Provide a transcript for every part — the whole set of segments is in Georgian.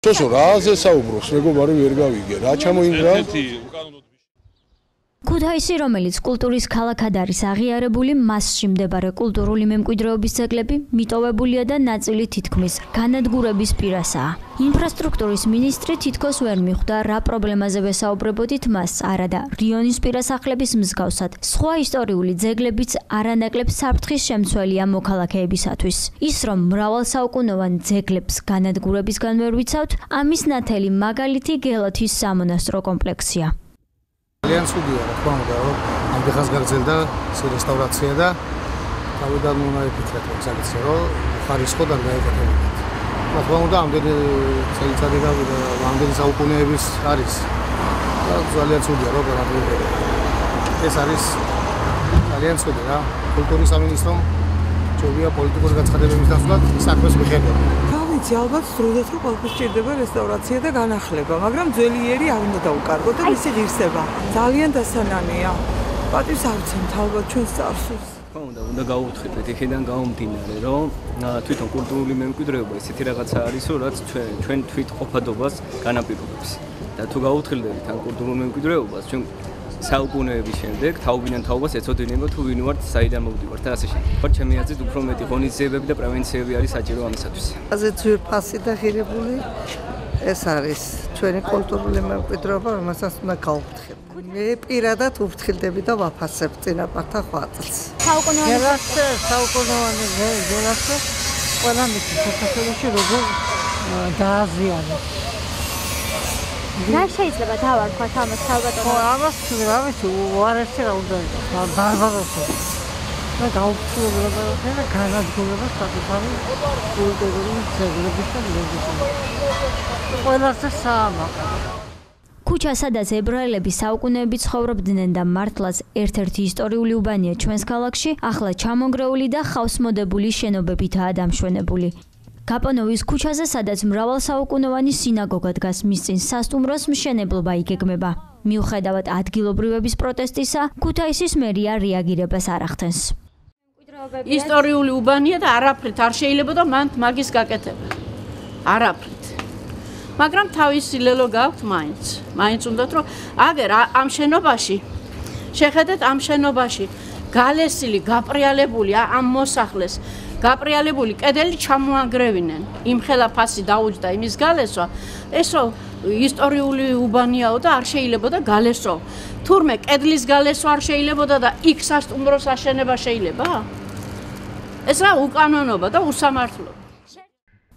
Სოსო რაზე საუბრობს მეგობარი ვერ გავიგე რა ჩამოინგრა ქუთაისი, რომელიც კულტურის ქალაქად არის აღიარებული, მასში მდებარე კულტურული მემკვიდრეობის ძეგლები მიტოვებულია და ნაწილი თითქმის განადგურების პირასაა. ინფრასტრუქტურის მინისტრი თითქოს ვერ მიხვდა, რა პრობლემაზე ვესაუბრებოდით მას, არადა რიონის პირასახლების მსგავსად. სხვა ისტორიული ძეგლებიც არანაკლებ საფრთხის შემცველია მოქალაქეებისათვის. ის, რომ მრავალსაუკუნოვან ძეგლებს განადგურებისგან ვერ ვიცავთ, ამის ნათელი მაგალითი გელათის სამონასტრო კომპლექსია. ძალიან ცუდია, რა თქმა უნდა, რომ ამდენხანს გაგრძელდა რესტავრაცია და თავიდან უნდა იფიქრეთ საკითხზე, რომ ხარისხოდან გაეკეთებინათ. რა თქმა უნდა, ამდენი წელიწადი და ამდენი საუკუნეების არის და ძალიან ცუდია, რომ გადაგებია. ეს არის ძალიან ცუდი რა. კულტურის სამინისტრომ ჯობია პოლიტიკური გაცხადებების დასვლად საქმეს მიხედვა. ვიცი, ალბათ სრულად რომ ყველაფერს სჭირდება რესტავრაცია და განახლება, მაგრამ ძველი იერი არ უნდა დაუკარგოთ და მისი ღირსება. ძალიან დასანანია. პატივს ავცემთ ალბათ ჩვენს წარსულს. უნდა გაუთხეთ იქიდან გამომდინარე, რომ თვითონ კულტურული მემკვიდრეობა ისეთი რაღაცა არის, რაც ჩვენ თვით ყოფადობას განაპირობებს. და თუ გაუთხილდებით ამ კულტურულ მემკვიდრეობას, ჩვენ საუკუნეების შემდეგ თაობიდან თაობას ეცოდინება თუ ვინ ვართ, საიდან მოვდივართ და ასე შემდეგ. ჩემი აზრით უფრო მეტი ღონისძიებები და პრევენციები არის საჭირო ამისათვის. აზე ძვირფასი და ღირებული ეს არის ჩვენი კულტურული მემკვიდრეობა, რომელსაც უნდა გავუფრთხილდეთ. მე პირადად უფრთხილდები და ვაფასებ წინაპართა ხვაწლს. საუკუნოვანი გელათზე ყველა მის საქართველოში როგორ დააზიანებს. რა შეიძლება დავარქვათ ამას თავგადასავალი? ამას რა ვიცი, უარესი რა უნდა იყოს, ბარბაროსი. და გაუცხოება და განადგურება საკუთარი კულტურული ძეგლების და მემკვიდრეობის. ყველაზე საამაყო. ქუჩა, სადაც ებრაელები საუკუნეებით ცხოვრობდნენ და მართლაც ერთ-ერთი ისტორიული უბანია ჩვენს ქალაქში, ახლა ჩამონგრეული და ხავსმოდებული შენობებითაა დამშვენებული. გაპონოვის ქუჩაზე, სადაც მრავალსაუკუნოვანი სინაგოგა დგას, მის წინ სასტუმროს მშენებლობა იგეგმება. მიუხედავად ადგილობრივების პროტესტისა, ქუთაისის მერია რეაგირებას არ ახდენს. ისტორიული უბანია და არაფრით არ შეიძლებოდა მან მაგის გაკეთება. არაფრით. მაგრამ თავისი ლელო გაქვთ მაინც უნდათ რომ აგერ ამ შენობაში შეხედეთ ამ შენობაში გალესილი გაპრიალებული ამ მოსახლეს გაპრიალებული კედელი ჩამოანგრევინენ იმხელა ფასი დაუჯდა იმის გალესვა ესო ისტორიული უბანიაო და არ შეიძლებოდა გალესო თურმე კედლის გალესვა არ შეიძლებოდა და იქ სასტუმროს აშენება შეიძლება ეს რა უკანონობა და უსამართლობა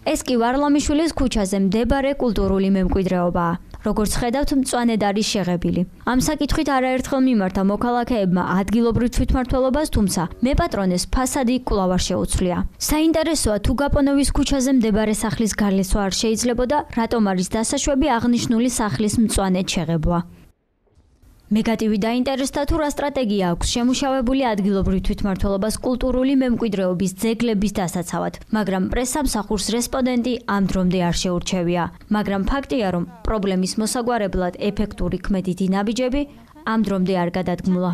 ეს კი ვარლამიშვილის ქუჩაზე მდებარე კულტურული მემკვიდრეობაა. როგორც ხედავთ, მწვანედ არის შეღებილი. ამ საკითხვით არაერთხელ მიმართა მოქალაქეებმა ადგილობრივ თვითმმართველობას, თუმცა მეპატრონეს ფასადი კვლავ არ შეუცვლია. საინტერესოა, თუ გაპონოვის ქუჩაზე მდებარე სახლის გალესვა არ შეიძლებოდა, რატომ არის დასაშვები აღნიშნული სახლის მწვანედ შეღებვა. მეგატივი დაინტერესდა თუ რა სტრატეგია აქვს შემუშავებული ადგილობრივ თვითმმართველობას კულტურული მემკვიდრეობის ძეგლების დასაცავად, მაგრამ პრესამსახურს რესპონდენტი ამ დრომდე არ შეურჩევია. მაგრამ ფაქტია, რომ პრობლემის მოსაგვარებლად ეფექტური ქმედითი ნაბიჯები ამ დრომდე არ გადადგმულა.